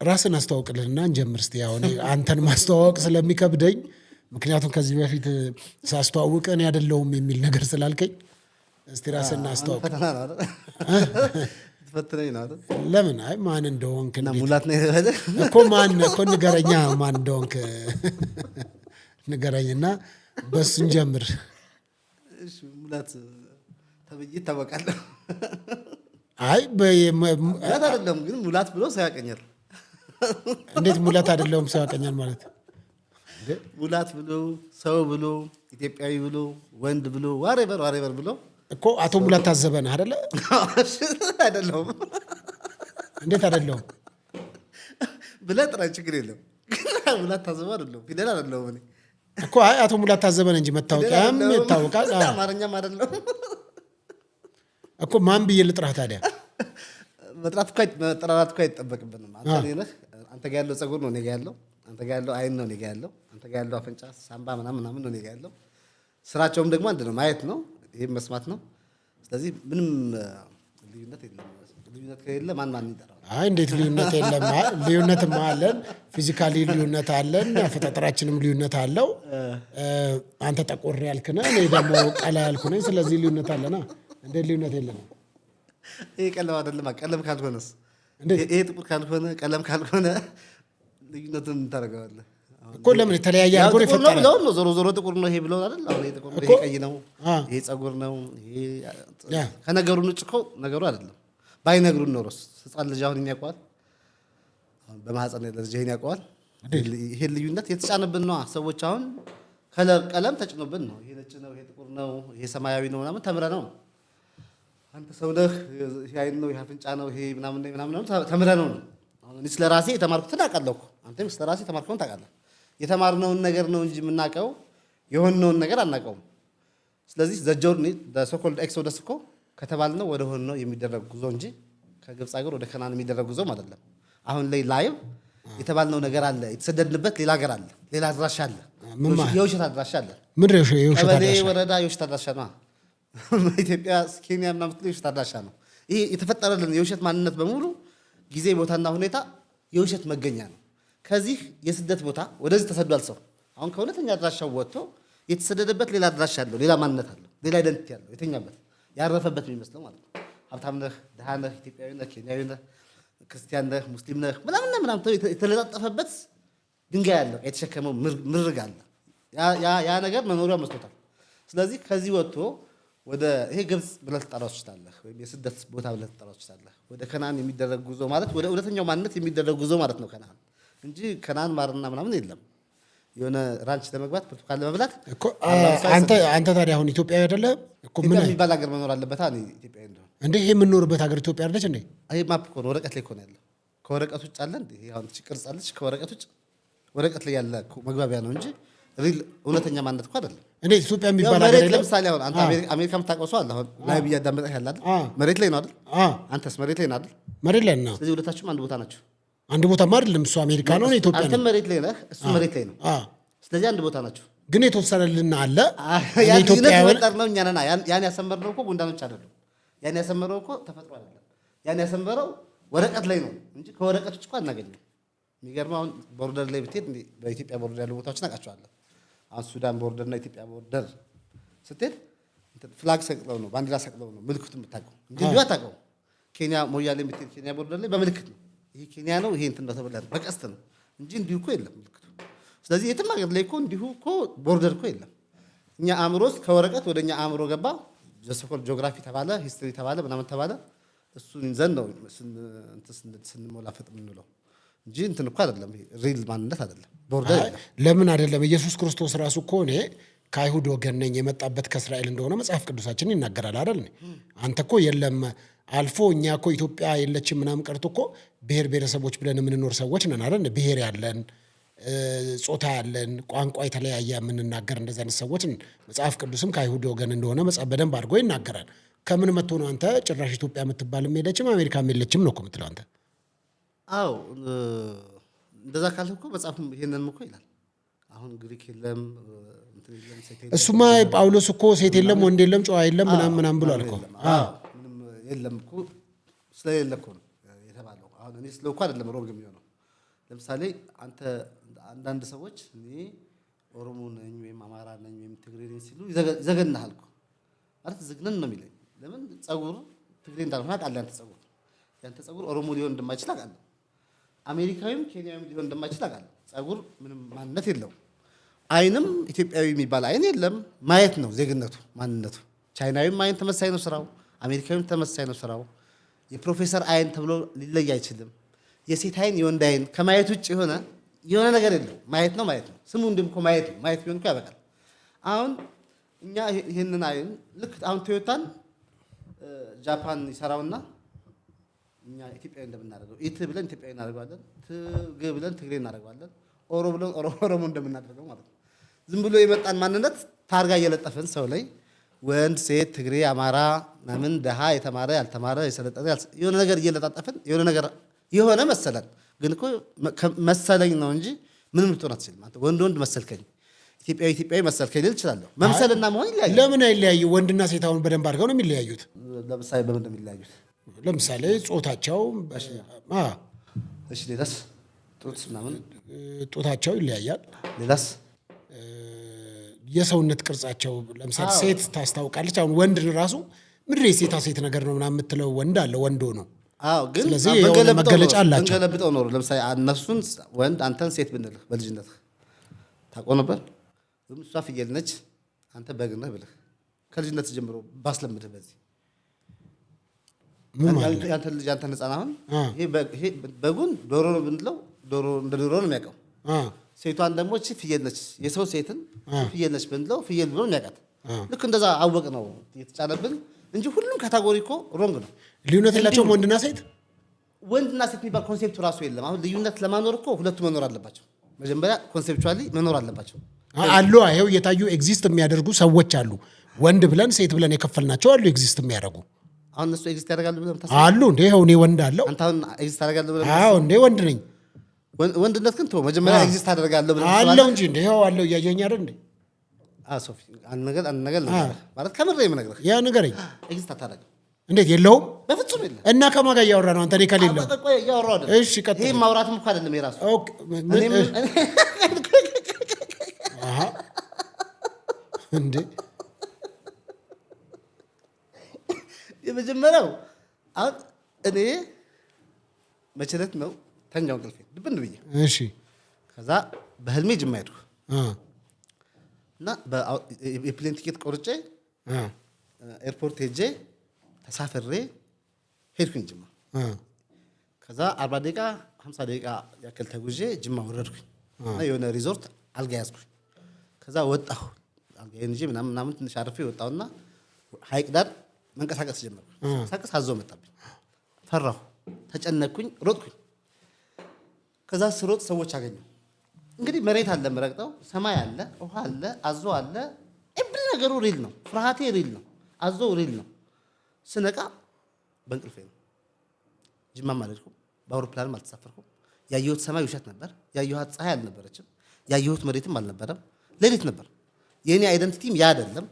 ራስን አስተዋውቅልንና እንጀምር እስቲ። ያው እኔ አንተን ማስተዋወቅ ስለሚከብደኝ ምክንያቱም ከዚህ በፊት ሳስተዋውቅ እኔ አይደለሁም የሚል ነገር ስላልከኝ እስቲ ራስን አስተዋውቅ። ፈትነኝ ነው አይደል? ለምን አይ ማን እንደሆንክ እና ሙላት ነው እኮ ማን እኮ ንገረኛ፣ ማን እንደሆንክ ንገረኝና በሱ እንጀምር። እሺ ሙላት ተብዬ ታወቃለህ? አይ ሙላት አይደለም ግን ሙላት ብሎ ሰው ያቀኛል። እንዴት ሙላት አይደለም ሰው ያቀኛል ማለት? ሙላት ብሎ ሰው ብሎ ኢትዮጵያዊ ብሎ ወንድ ብሎ ዋሬቨር ብሎ እኮ አቶ ሙላት ታዘበ ነህ አይደለ? አይደለም። እንዴት አይደለም ብለህ ጥራኝ፣ ችግር የለም። ሙላት ታዘበ አይደለም፣ ፊደል አይደለም። እኔ እኮ አይ አቶ ሙላት ታዘበ ነህ እንጂ መታወቂያም ይታወቃል። አማርኛም አይደለም እኮ ማን ብዬ ልጥራህ ታዲያ? መጥራት እኮ አይጠበቅብንም። አንተ ጋር ያለው ፀጉር ነው እኔ ጋር ያለው፣ አንተ ጋር ያለው አይን ነው እኔ ጋር ያለው፣ አንተ ጋር ያለው አፍንጫ፣ ሳምባ ምናምን ነው እኔ ጋር ያለው። ስራቸውም ደግሞ አንድ ነው፣ ማየት ነው፣ ይሄም መስማት ነው። ስለዚህ ምንም ልዩነት የለም። ልዩነት ከሌለ ማን ይጠራል? አይ እንዴት ልዩነት የለም? ልዩነትም አለን፣ ፊዚካሊ ልዩነት አለን፣ አፈጣጠራችንም ልዩነት አለው። አንተ ጠቆር ያልክ ነህ፣ እኔ ደግሞ ቀላ ያልኩ ነኝ። ስለዚህ ልዩነት አለና እንዴት ልዩነት የለም? ይሄ ቀለም አይደለም። ቀለም ካልሆነስ? ይሄ ጥቁር ካልሆነ ቀለም ካልሆነ ልዩነቱን ታደርገዋለህ እኮ። ለምን የተለያየ አልኮል ይፈጠራል? ነው ዞሮ ጥቁር ነው ይሄ ብለው አይደል? አሁን ይሄ ጥቁር ነው፣ ይሄ ቀይ ነው፣ ይሄ ፀጉር ነው፣ ይሄ ከነገሩን ውጭ እኮ ነገሩ አይደለም። ባይነግሩን ኖሮስ ህፃን ልጅ አሁን የሚያውቀዋል? አሁን በማህፀን ያለ ልጅ ይሄን ያውቀዋል? ይሄ ልዩነት የተጫነብን ነው። ሰዎች አሁን ቀለም ተጭኖብን ነው። ይሄ ነጭ ነው፣ ይሄ ጥቁር ነው፣ ይሄ ሰማያዊ ነው ምናምን ተምረህ ነው። አንተ ሰው ነህ፣ ይሄ አይን ነው፣ ይሄ አፍንጫ ነው፣ ይሄ ምናምን ነው ተምረህ ነው። አሁን እኔ ስለራሴ የተማርኩትን አውቃለሁ እኮ፣ አንተም ስለራሴ የተማርከውን ታውቃለህ። የተማርነውን ነገር ነው እንጂ የምናውቀው የሆነውን ነገር አናውቀውም። ስለዚህ ዘ ጆርኒ ዘ ሶ ኮልድ ኤክሶደስ እኮ ከተባልነው ወደ ሆነው የሚደረግ ጉዞ እንጂ ከግብፅ ሀገር ወደ ከናን የሚደረግ ጉዞም አይደለም። አሁን ላይ ላይቭ የተባልነው ነገር አለ፣ የተሰደድንበት ሌላ ሀገር አለ፣ ሌላ አድራሻ አለ፣ የውሸት አድራሻ አለ። ምንድን ነው የውሸት ቀበሌ አድራሻ? ወረዳ የውሸት አድራሻ ነው። ኢትዮጵያ ኬንያ ምናምን የውሸት አድራሻ ነው። ይሄ የተፈጠረልን የውሸት ማንነት በሙሉ ጊዜ፣ ቦታና ሁኔታ የውሸት መገኛ ነው። ከዚህ የስደት ቦታ ወደዚህ ተሰዷል ሰው። አሁን ከእውነተኛ አድራሻው ወጥቶ የተሰደደበት ሌላ አድራሻ አለው፣ ሌላ ማንነት አለው፣ ሌላ አይደንቲቲ አለው፣ የተኛበት ያረፈበት የሚመስለው ማለት ነው። ሀብታም ነህ፣ ድሃ ነህ፣ ኢትዮጵያዊ ነህ፣ ኬንያዊ ነህ፣ ክርስቲያን ነህ፣ ሙስሊም ነህ ምናምን የተለጣጠፈበት ድንጋይ አለ፣ የተሸከመው ምርግ አለ። ያ ነገር መኖሪያ መስሎታል። ስለዚህ ከዚህ ወጥቶ ወደ ይሄ ግብፅ ብለህ ልትጠራው ትችላለህ፣ ወይም የስደት ቦታ ብለህ ልትጠራው ትችላለህ። ወደ ከናን የሚደረግ ጉዞ ማለት ወደ እውነተኛው ማንነት የሚደረግ ጉዞ ማለት ነው ከናን እንጂ ከናን ማርና ምናምን የለም። የሆነ ራንች ለመግባት ብርቱካን ለመብላት እኮ አንተ ታዲያ አሁን ኢትዮጵያዊ አይደለህም እኮ? ምን የሚባል ሀገር መኖር አለበት ኢትዮጵያዊ እንደሆነ እንዴ? ይሄ የምንኖርበት ሀገር ኢትዮጵያ አይደለች እንዴ? ይሄ ማፕ እኮ ነው፣ ወረቀት ላይ እኮ ነው ያለው። ከወረቀት ውጭ አለ እንዴ? ይሄ አሁን ቅርጽ አለች፣ ከወረቀት ውጭ ወረቀት ላይ ያለ መግባቢያ ነው እንጂ ሪል እውነተኛ ማንነት እኮ አይደለም። እንዴ ኢትዮጵያ የሚባል ሀገር የለም። ለምሳሌ አሁን አንተ አሜሪካ የምታውቀው ሰው አለ፣ አሁን ላይ ብያዳመጠህ ያለ አይደል? መሬት ላይ ነው አይደል? አንተስ መሬት ላይ ነው አይደል? መሬት ላይ ነው። ስለዚህ ሁለታችሁም አንድ ቦታ ናቸው። አንድ ቦታ አይደለም። እሱ አሜሪካ ነው፣ ኢትዮጵያ ነው። አንተም መሬት ላይ ነህ፣ እሱ መሬት ላይ ነው። ስለዚህ አንድ ቦታ ናቸው። ግን የተወሰነልን አለ። ኢትዮጵያ ነው እኛ ነና ያን ያሰመርነው እኮ ጉንዳኖች አይደሉም። ያን ያሰመረው እኮ ተፈጥሮ አይደለም። ያን ያሰመረው ወረቀት ላይ ነው እንጂ ከወረቀት ውጭ እኮ አናገኝም። የሚገርመው አሁን ቦርደር ላይ ብትሄድ በኢትዮጵያ ቦርደር ያሉ ቦታዎችን አውቃቸዋለሁ። አሁን ሱዳን ቦርደር እና ኢትዮጵያ ቦርደር ስትሄድ ፍላግ ሰቅለው ነው፣ ባንዲራ ሰቅለው ነው ምልክቱን የምታውቀው እንጂ እንዲሁ አታውቀው። ኬንያ ሞያሌ የምትሄድ ኬንያ ቦርደር ላይ በምልክት ነው፣ ይሄ ኬንያ ነው፣ ይሄ እንትን ነው ተብለህ በቀስት ነው እንጂ እንዲሁ እኮ የለም ምልክቱ። ስለዚህ የትም ሀገር ላይ እኮ እንዲሁ እኮ ቦርደር እኮ የለም። እኛ አእምሮ ውስጥ ከወረቀት ወደ እኛ አእምሮ ገባ። ጀሶኮል ጂኦግራፊ ተባለ፣ ሂስትሪ ተባለ፣ ምናምን ተባለ። እሱን ይዘን ነው ስንሞላፈጥ የምንለው እንጂ እንትን እኮ አይደለም። ሪል ማንነት አይደለም፣ ቦርደር አይደለም። ለምን አይደለም? ኢየሱስ ክርስቶስ ራሱ እኮ እኔ ከአይሁድ ወገን ነኝ የመጣበት ከእስራኤል እንደሆነ መጽሐፍ ቅዱሳችን ይናገራል አይደል? አንተ እኮ የለም አልፎ እኛ እኮ ኢትዮጵያ የለችም ምናምን ቀርቶ እኮ ብሔር ብሔረሰቦች ብለን የምንኖር ሰዎች ነን አይደል? ብሔር ያለን፣ ጾታ ያለን፣ ቋንቋ የተለያየ የምንናገር እንደዚህ አይነት ሰዎች መጽሐፍ ቅዱስም ከአይሁድ ወገን እንደሆነ መጽሐፍ በደንብ አድርጎ ይናገራል። ከምን መጥቶ ነው አንተ ጭራሽ ኢትዮጵያ የምትባልም የለችም አሜሪካም የለችም ነው እኮ የምትለው አንተ? አዎ እንደዛ ካልህ እኮ መጽሐፍም ይሄንን እኮ ይላል። አሁን ግሪክ የለም እሱማ ጳውሎስ እኮ ሴት የለም ወንድ የለም ጨዋ የለም ምናምን ብሏል እኮ። የለም እኮ ስለሌለ እኮ ነው የተባለው። አሁን እኔ ስለው እኮ አይደለም ሮንግ የሚሆነው ለምሳሌ አንተ አንዳንድ ሰዎች እኔ ኦሮሞ ነኝ ወይም አማራ ነኝ ወይም ትግሬ ነኝ ሲሉ ይዘገናሃል እኮ ማለት ዝግነን ነው የሚለኝ። ለምን ጸጉር ትግሬ እንዳልሆነ አውቃለሁ። ያንተ ጸጉር ኦሮሞ ሊሆን እንደማይችል አውቃለሁ። አሜሪካዊም ኬንያዊም ሊሆን እንደማይችል አውቃለሁ። ጸጉር ምንም ማንነት የለውም። አይንም ኢትዮጵያዊ የሚባል አይን የለም። ማየት ነው ዜግነቱ፣ ማንነቱ። ቻይናዊም አይን ተመሳሳይ ነው ስራው፣ አሜሪካዊም ተመሳሳይ ነው ስራው። የፕሮፌሰር አይን ተብሎ ሊለይ አይችልም። የሴት አይን የወንድ አይን ከማየት ውጭ የሆነ ነገር የለው። ማየት ነው ማየት ነው። ስሙ እንዲም እኮ ማየት ነው። ማየት ቢሆን እኮ ያበቃል። አሁን እኛ ይህንን አይን ልክ አሁን ቶዮታን ጃፓን ይሰራውና እኛ ኢትዮጵያዊ እንደምናደርገው ኢት ብለን ኢትዮጵያዊ እናደርገዋለን፣ ትግ ብለን ትግሬ እናደርገዋለን፣ ኦሮ ብለን ኦሮሞ እንደምናደርገው ማለት ነው። ዝም ብሎ የመጣን ማንነት ታርጋ እየለጠፍን ሰው ላይ ወንድ፣ ሴት፣ ትግሬ፣ አማራ ምናምን ደሃ፣ የተማረ፣ ያልተማረ፣ የሰለጠነ የሆነ ነገር እየለጣጠፍን የሆነ ነገር የሆነ መሰለን። ግን እኮ መሰለኝ ነው እንጂ ምንም ልትሆን አትችልም። አንተ ወንድ መሰልከኝ፣ ኢትዮጵያዊ መሰልከኝ ልል እችላለሁ። መምሰልና መሆን ይለያያል። ለምን አይለያዩ? ወንድና ሴት አሁን በደንብ አድርገው ነው የሚለያዩት። ለምሳሌ በምን ነው የሚለያዩት? ለምሳሌ ጾታቸው። እሺ ሌላስ? ጡት ምናምን ጦታቸው ይለያያል። ሌላስ? የሰውነት ቅርጻቸው ለምሳሌ ሴት ታስታውቃለች። አሁን ወንድ ራሱ ምድር የሴታ ሴት ነገር ነው ምናምን የምትለው ወንድ አለ፣ ወንዶ ነው። ግን ስለዚህ የሆነ መገለጫ አላቸው። እንገለብጠው ኖሮ ለምሳሌ እነሱን ወንድ አንተን ሴት ብንልህ በልጅነትህ ታውቆ ነበር። ወይም እሷ ፍየል ነች አንተ በግ ነህ ብለህ ከልጅነት ጀምሮ ባስለምድህ በዚህ ያንተ ልጅ አንተ ህፃን አሁን ይሄ በጉን ዶሮ ነው ብንለው ዶሮ እንደ ዶሮ ነው የሚያውቀው። ሴቷን ደግሞ እቺ ፍየል ነች የሰው ሴትን ፍየል ነች ብንለው ፍየል ብሎ ነው የሚያውቃት። ልክ እንደዛ አወቅ ነው የተጫነብን እንጂ ሁሉም ካታጎሪ እኮ ሮንግ ነው። ልዩነት የላቸውም ወንድና ሴት። ወንድና ሴት የሚባል ኮንሴፕቱ ራሱ የለም። አሁን ልዩነት ለማኖር እኮ ሁለቱ መኖር አለባቸው። መጀመሪያ ኮንሴፕቹዋሊ መኖር አለባቸው አሉ። ይሄው እየታዩ ኤግዚስት የሚያደርጉ ሰዎች አሉ። ወንድ ብለን ሴት ብለን የከፈልናቸው አሉ ኤግዚስት የሚያደርጉ። አሁን እነሱ ኤግዚስት ያደርጋሉ ብለን ታስብ አሉ እንዴ? ይሄው እኔ ወንድ አለው አንተ አሁን ኤግዚስት ታደርጋለህ ብለን አዎ እንዴ ወንድ ነኝ። ወንድነት ግን ተው መጀመሪያ ኤግዚስት ታደርጋለህ ብለን አለው እንጂ እንዴ ይሄው አለው እያየኝ አይደል እንዴ? ሶፊ አንድ ነገር ማለት ከምር የምነግርህ ያ ነገረኝ። ኤግዚስት አታደርግም። እንዴት የለውም? በፍጹም የለም። እና ከማን ጋር እያወራ ነው አንተ? እኔ ከሌለው እያወራሁ አይደል? እሺ ቀጥል። ይሄ ማውራትም እኮ አይደለም የራሱ ኦኬ። አሃ እንዴ የመጀመሪያው አሁን እኔ መችለት ነው ተኛው እንቅልፌ ድብን ብዬ እሺ። ከዛ በህልሜ ጅማ ሄድኩ እና የፕሌን ቲኬት ቆርጬ ኤርፖርት ሄጄ ተሳፍሬ ሄድኩኝ ጅማ። ከዛ 40 ደቂቃ 50 ደቂቃ ያክል ተጉዤ ጅማ ወረድኩኝ እና የሆነ ሪዞርት አልጋ ያዝኩኝ። ከዛ ወጣሁ አልጋዬን ይዤ ምናምን ትንሽ አርፌ ወጣሁና ሀይቅ ዳር መንቀሳቀስ ጀመርኩ። መንቀሳቀስ አዞ መጣብኝ። ፈራሁ፣ ተጨነቅኩኝ፣ ሮጥኩኝ። ከዛ ስሮጥ ሰዎች አገኘሁ። እንግዲህ መሬት አለ የምረግጠው፣ ሰማይ አለ፣ ውሃ አለ፣ አዞ አለ። ኤብሪ ነገሩ ሪል ነው። ፍርሃቴ ሪል ነው። አዞ ሪል ነው። ስነቃ በእንቅልፌ ነው። ጅማም አልሄድኩም፣ በአውሮፕላንም አልተሳፈርኩም። ያየሁት ሰማይ ውሸት ነበር። ያየኋት ፀሐይ አልነበረችም። ያየሁት መሬትም አልነበረም። ሌሊት ነበር። የእኔ አይደንቲቲም ያ አይደለም።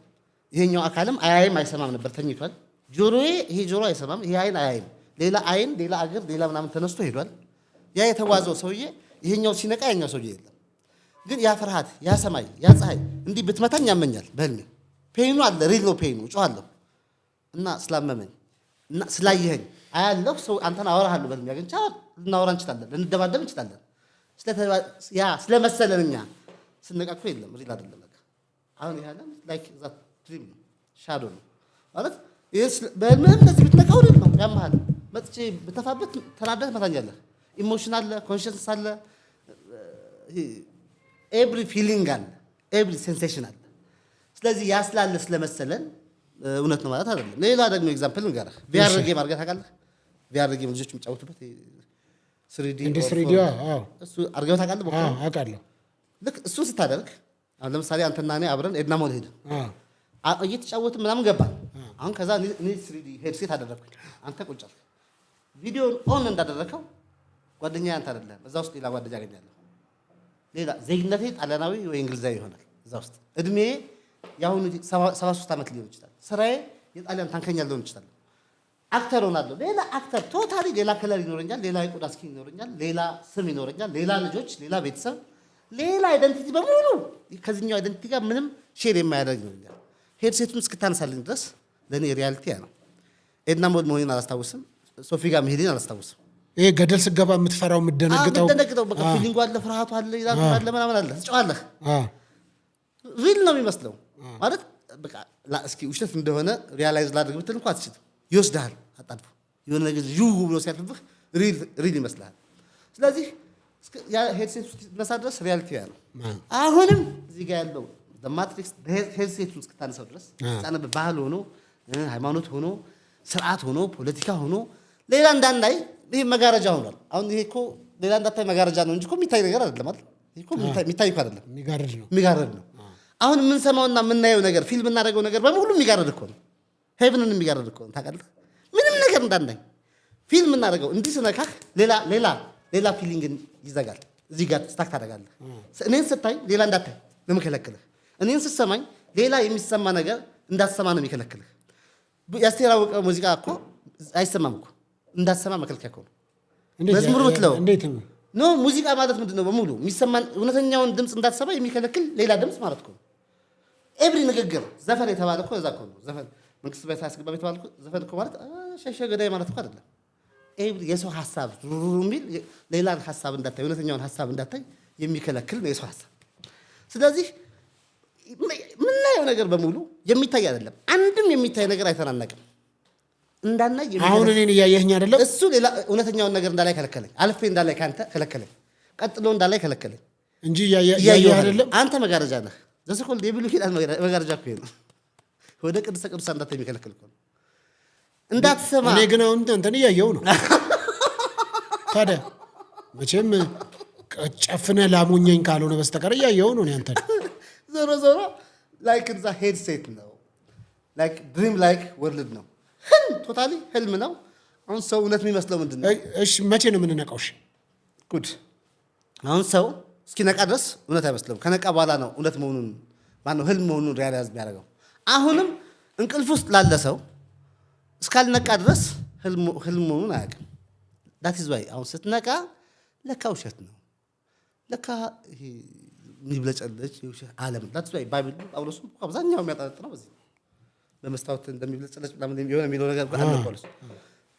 ይሄኛው አካልም አያይም አይሰማም ነበር፣ ተኝቷል። ጆሮዬ ይሄ ጆሮ አይሰማም፣ ይሄ አይን አያይም። ሌላ አይን፣ ሌላ አገር፣ ሌላ ምናምን ተነስቶ ሄዷል። ያ የተጓዘው ሰውዬ ይሄኛው ሲነቃ ያኛው ሰውዬ የለም። ግን ያ ፍርሃት፣ ያ ሰማይ፣ ያ ፀሐይ እንዲህ ብትመታኝ ያመኛል። በህልሜ ፔኑ አለ፣ ሪል ነው ፔኑ። እጮሃለሁ እና ስላመመኝ እና ስላየኸኝ አያለሁ። ሰው አንተን አወራሃለሁ በህልሜ አግኝቼ ልናወራ እንችላለን፣ ልንደባደብ እንችላለን። ያ ስለመሰለን እኛ ስነቃ እኮ የለም፣ ሪል አይደለም። አሁን ይሄ ዓለም ላይክ ዛት ድሪም ነው፣ ሻዶ ነው ማለት በህልምህም እንደዚህ ብትነቃው ሪል ነው። ያመሃል መጥቼ ብተፋበት ተናደህ ትመታኛለህ። ኢሞሽን አለ፣ ኮንሽንስ አለ፣ ኤቭሪ ፊሊንግ አለ፣ ኤቭሪ ሴንሴሽን አለ። ስለዚህ ያ ስላለ ስለመሰለን እውነት ነው ማለት አይደለም። ሌላ ደግሞ ኤግዛምፕል ንገርህ። ቪአር ጌም አድርገህ ታውቃለህ? ቪአር ጌም ልጆች የሚጫወቱበት ስሪዲ እሱ አድርገህ ታውቃለህ? አውቃለሁ። ልክ እሱ ስታደርግ አሁን ለምሳሌ አንተና እኔ አብረን ኤድና ሞል ሄድን፣ እየተጫወትን ምናምን ገባን። አሁን ከዛ እኔ ስሪዲ ሄድሴት አደረግኩኝ፣ አንተ ቁጭ አልክ። ቪዲዮን ኦን እንዳደረከው ጓደኛ አንተ አይደለም፣ እዛ ውስጥ ሌላ ጓደኛ አገኛለሁ። ሌላ ዜግነቴ ጣሊያናዊ ወይ እንግሊዛዊ ይሆናል። እዛ ውስጥ እድሜ የአሁኑ 73 ዓመት ሊሆን ይችላል። ስራዬ የጣሊያን ታንከኛ ሊሆን ይችላል። አክተር ሆናለሁ። ሌላ አክተር ቶታሊ ሌላ ከለር ይኖረኛል፣ ሌላ የቆዳ ስኪን ይኖረኛል፣ ሌላ ስም ይኖረኛል፣ ሌላ ልጆች፣ ሌላ ቤተሰብ፣ ሌላ አይደንቲቲ በሙሉ ከዚህኛው አይደንቲቲ ጋር ምንም ሼር የማያደርግ ይኖረኛል። ሄድሴቱን እስክታነሳልኝ ድረስ ለእኔ ሪያሊቲ ያ ነው። ኤድና ሞድ መሆኔን አላስታውስም። ሶፊ ጋር መሄዴን አላስታውስም። ይሄ ገደል ስገባ የምትፈራው የምትደነግጠው በቃ ፊሊንጉ አለ፣ ፍርሃቱ አለ፣ ይላል አለ፣ ምናምን አለ። ትጨዋለህ። ሪል ነው የሚመስለው ማለት በቃ እስኪ ውሸት እንደሆነ ሪያላይዝ ላድርግ ብትል እንኳን አትችልም። ይወስድሃል አጣድፎ የሆነ ነገር ዥው ብሎ ሲያልፍብህ ሪል ይመስልሃል። ስለዚህ ሄድሴት ውስጥ ነሳ ድረስ ሪያሊቲ ያ ነው። አሁንም እዚህ ጋር ያለው ማትሪክስ ሄድሴቱን እስክታነሳው ድረስ ጻነብ ባህል ሆኖ ሃይማኖት ሆኖ ስርዓት ሆኖ ፖለቲካ ሆኖ ሌላ እንዳናይ ይሄ መጋረጃ ሆኗል። አሁን ይሄ እኮ ሌላ እንዳታይ መጋረጃ ነው እንጂ እኮ የሚታይ ነገር አይደለም አይደል? ይሄ እኮ የሚታይ እኮ አይደለም፣ የሚጋርድ ነው። አሁን የምንሰማውና የምናየው ነገር ፊልም እናደርገው ነገር በሙሉ የሚጋርድ እኮ ነው። ሄቭንን የሚጋርድ እኮ ነው። ታውቃለህ? ምንም ነገር እንዳናይ ፊልም እናደርገው እንዲህ ስነካህ ሌላ ፊሊንግን ይዘጋል። እዚህ ጋር ስታክ ታደርጋለህ። እኔን ስታይ ሌላ እንዳታይ ነው የምከለክልህ። እኔን ስትሰማኝ ሌላ የሚሰማ ነገር እንዳትሰማ ነው የሚከለክልህ። የአስቴር አወቀ ሙዚቃ እኮ አይሰማም እኮ እንዳትሰማ መከልከያ እኮ ነው። መዝሙር ብትለው ኖ ሙዚቃ ማለት ምንድን ነው? በሙሉ የሚሰማን እውነተኛውን ድምፅ እንዳትሰማ የሚከለክል ሌላ ድምፅ ማለት እኮ ነው። ኤብሪ ንግግር ዘፈን የተባለ እኮ እዛ እኮ ነው። ዘፈን መንግስት ቤት ያስገባ የተባለ እኮ ዘፈን እኮ ማለት ሸሸ ገዳይ ማለት እኮ አይደለም። ኤብሪ የሰው ሀሳብ የሚል ሌላን ሀሳብ እንዳታይ እውነተኛውን ሀሳብ እንዳታይ የሚከለክል ነው የሰው ሀሳብ። ስለዚህ የምናየው ነገር በሙሉ የሚታይ አይደለም። አንድም የሚታይ ነገር አይተናነቅም። እንዳናይ አሁን እኔን እያየኸኝ አይደለም? እሱ ሌላ እውነተኛውን ነገር እንዳላይ ከለከለኝ። አልፌ እንዳላይ ካንተ ከለከለኝ። ቀጥሎ እንዳላይ ከለከለኝ እንጂ እያየኸኝ አይደለም። አንተ መጋረጃ ነህ። ዘሰኮል የብሉ ኪዳን መጋረጃ እኮ ነው። ወደ ቅድስተ ቅዱሳን እንዳታይ የሚከለክል እኮ ነው። እንዳትሰማ እኔ ግን አሁን እንትን እያየሁ ነው። ታዲያ መቼም ጨፍነህ ላሙኘኝ ካልሆነ በስተቀር እያየሁ ነው። አንተ ዞሮ ላይክ እዛ ሄድሴት ነው። ላይክ ድሪም ላይክ ወርልድ ነው። ቶታሊ ህልም ነው። አሁን ሰው እውነት የሚመስለው ምንድን ነው? እሺ መቼ ነው የምንነቃው? እሺ ጉድ። አሁን ሰው እስኪነቃ ድረስ እውነት አይመስለውም። ከነቃ በኋላ ነው እውነት መሆኑን ማነው ህልም መሆኑን ሪያላይዝ የሚያደርገው። አሁንም እንቅልፍ ውስጥ ላለ ሰው እስካልነቃ ድረስ ህልም መሆኑን አያውቅም። ዳት ኢዝ ዋይ አሁን ስትነቃ ለካ ውሸት ነው፣ ለካ የሚብለጨለጭ የውሸት ዓለም። ዳት ኢዝ ዋይ ባይብል ጳውሎስም አብዛኛው የሚያጠነጥነው በዚህ በመስታወት እንደሚብለጨለጭ ምናምን የሚሆን የሚለው ነገር አለ። ጳውሎስ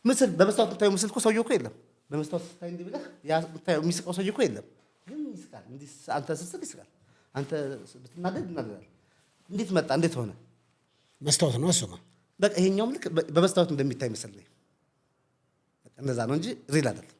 ምስል በመስታወት የምታየው ምስል እኮ ሰውዬው እኮ የለም። በመስታወት ስታይ እንዲህ ብለህ የምታየው የሚስቀው ሰውዬው እኮ የለም። ግን ይስቃል። እንዲህ አንተ ስትስቅ ይስቃል። አንተ ብትናደድ ይናደዳል። እንዴት መጣ? እንዴት ሆነ? መስታወት ነው እሱ። በቃ ይሄኛውም ልክ በመስታወት እንደሚታይ ምስል ነው። እንደዛ ነው እንጂ ሪል አይደለም።